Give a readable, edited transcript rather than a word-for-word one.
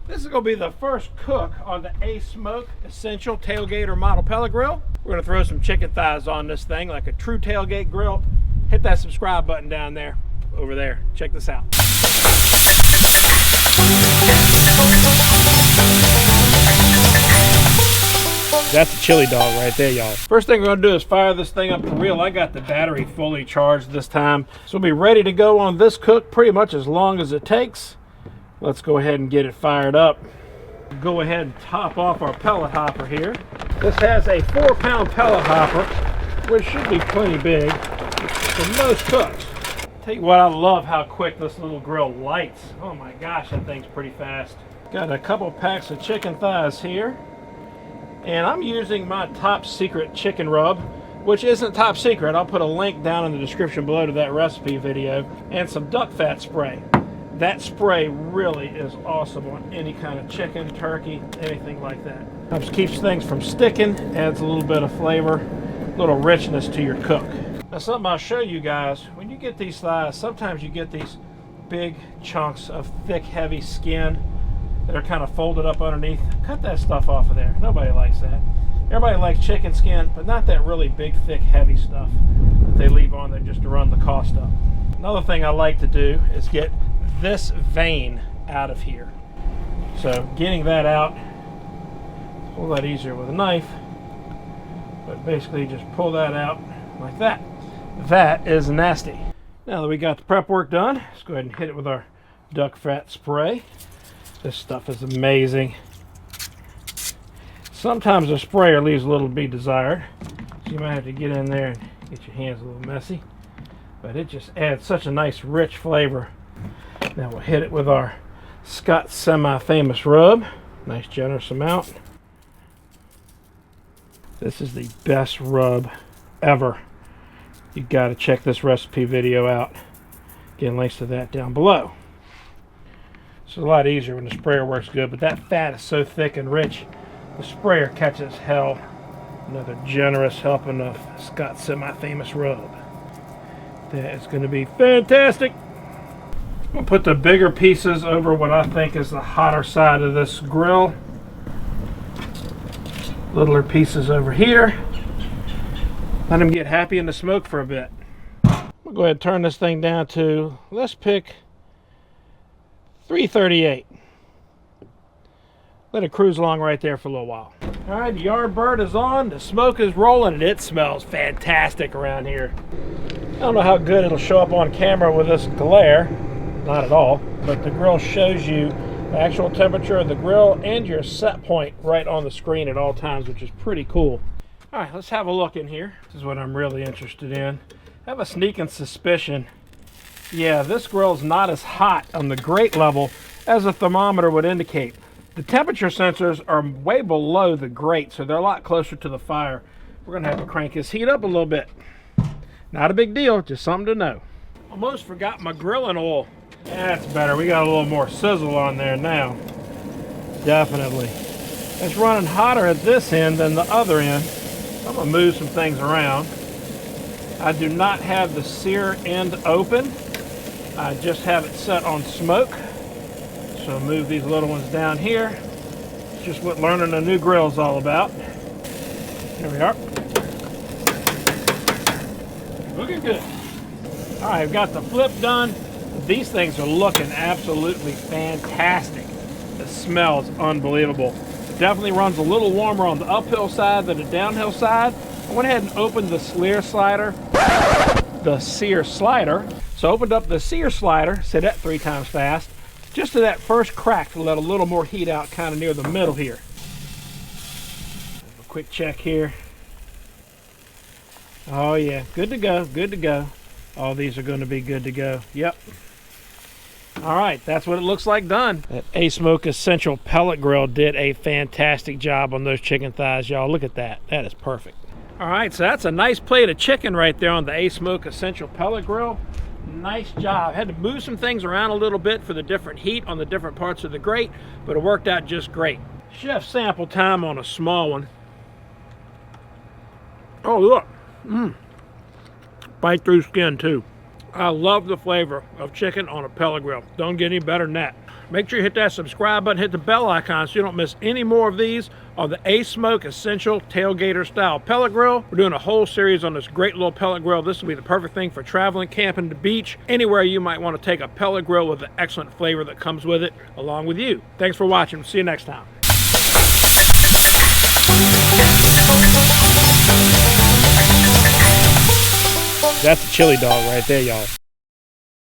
This is going to be the first cook on the Asmoke Essential Tailgate or Model Pellet Grill. We're going to throw some chicken thighs on this thing like a true tailgate grill. Hit that subscribe button down there, over there. Check this out. That's a chili dog right there, y'all. First thing we're going to do is fire this thing up for real. I got the battery fully charged this time. So we'll be ready to go on this cook pretty much as long as it takes. Let's go ahead and get it fired up. Go ahead and top off our pellet hopper here. This has a 4-pound pellet hopper, which should be plenty big for most cooks. Tell you what, I love how quick this little grill lights. Oh my gosh, that thing's pretty fast. Got a couple packs of chicken thighs here. And I'm using my top secret chicken rub, which isn't top secret. I'll put a link down in the description below to that recipe video, and some duck fat spray. That spray really is awesome on any kind of chicken, turkey, anything like that. Helps keeps things from sticking, adds a little bit of flavor, a little richness to your cook. Now something I'll show you guys, when you get these thighs, sometimes you get these big chunks of thick, heavy skin that are kind of folded up underneath. Cut that stuff off of there. Nobody likes that. Everybody likes chicken skin, but not that really big, thick, heavy stuff that they leave on there just to run the cost up. Another thing I like to do is get this vein out of here. So getting that out, a whole lot easier with a knife, but basically just pull that out like that. That is nasty. Now that we got the prep work done, let's go ahead and hit it with our duck fat spray. This stuff is amazing. Sometimes the sprayer leaves a little to be desired, so you might have to get in there and get your hands a little messy, but it just adds such a nice rich flavor. Now we'll hit it with our Scott semi-famous rub. Nice generous amount. This is the best rub ever. You got to check this recipe video out. Again, links to that down below. It's a lot easier when the sprayer works good, but that fat is so thick and rich, the sprayer catches hell. Another generous helping of Scott semi-famous rub. That is going to be fantastic. We'll put the bigger pieces over what I think is the hotter side of this grill. Littler pieces over here. Let them get happy in the smoke for a bit. We'll go ahead and turn this thing down to, let's pick 338. Let it cruise along right there for a little while. All right, the yard bird is on, the smoke is rolling, and it smells fantastic around here. I don't know how good it'll show up on camera with this glare. Not at all, but the grill shows you the actual temperature of the grill and your set point right on the screen at all times, which is pretty cool. All right, let's have a look in here. This is what I'm really interested in. I have a sneaking suspicion. Yeah, this grill is not as hot on the grate level as the thermometer would indicate. The temperature sensors are way below the grate, so they're a lot closer to the fire. We're gonna have to crank this heat up a little bit. Not a big deal, just something to know. Almost forgot my grilling oil. That's better. We got a little more sizzle on there now. Definitely. It's running hotter at this end than the other end. I'm going to move some things around. I do not have the sear end open. I just have it set on smoke. So move these little ones down here. It's just what learning a new grill is all about. Here we are. Looking good. All right, I've got the flip done. These things are looking absolutely fantastic. The smell is unbelievable. It definitely runs a little warmer on the uphill side than the downhill side. I went ahead and opened the sear slider. So opened up the sear slider, say that 3 times fast, just to that first crack to let a little more heat out kind of near the middle here. A quick check here. Oh yeah, good to go, good to go. All these are going to be good to go. Yep. All right, that's what it looks like done. That Asmoke Essential Pellet Grill did a fantastic job on those chicken thighs, y'all. Look at that. That is perfect. All right, so that's a nice plate of chicken right there on the Asmoke Essential Pellet Grill. Nice job. Had to move some things around a little bit for the different heat on the different parts of the grate, but it worked out just great. Chef sample time on a small one. Oh, look. Bite through skin too. I love the flavor of chicken on a pellet grill. Don't get any better than that. Make sure you hit that subscribe button, hit the bell icon so you don't miss any more of these on the Asmoke Essential Tailgater Style Pellet Grill. We're doing a whole series on this great little pellet grill. This will be the perfect thing for traveling, camping, the beach, anywhere you might want to take a pellet grill with the excellent flavor that comes with it along with you. Thanks for watching. See you next time. That's a chili dog right there, y'all.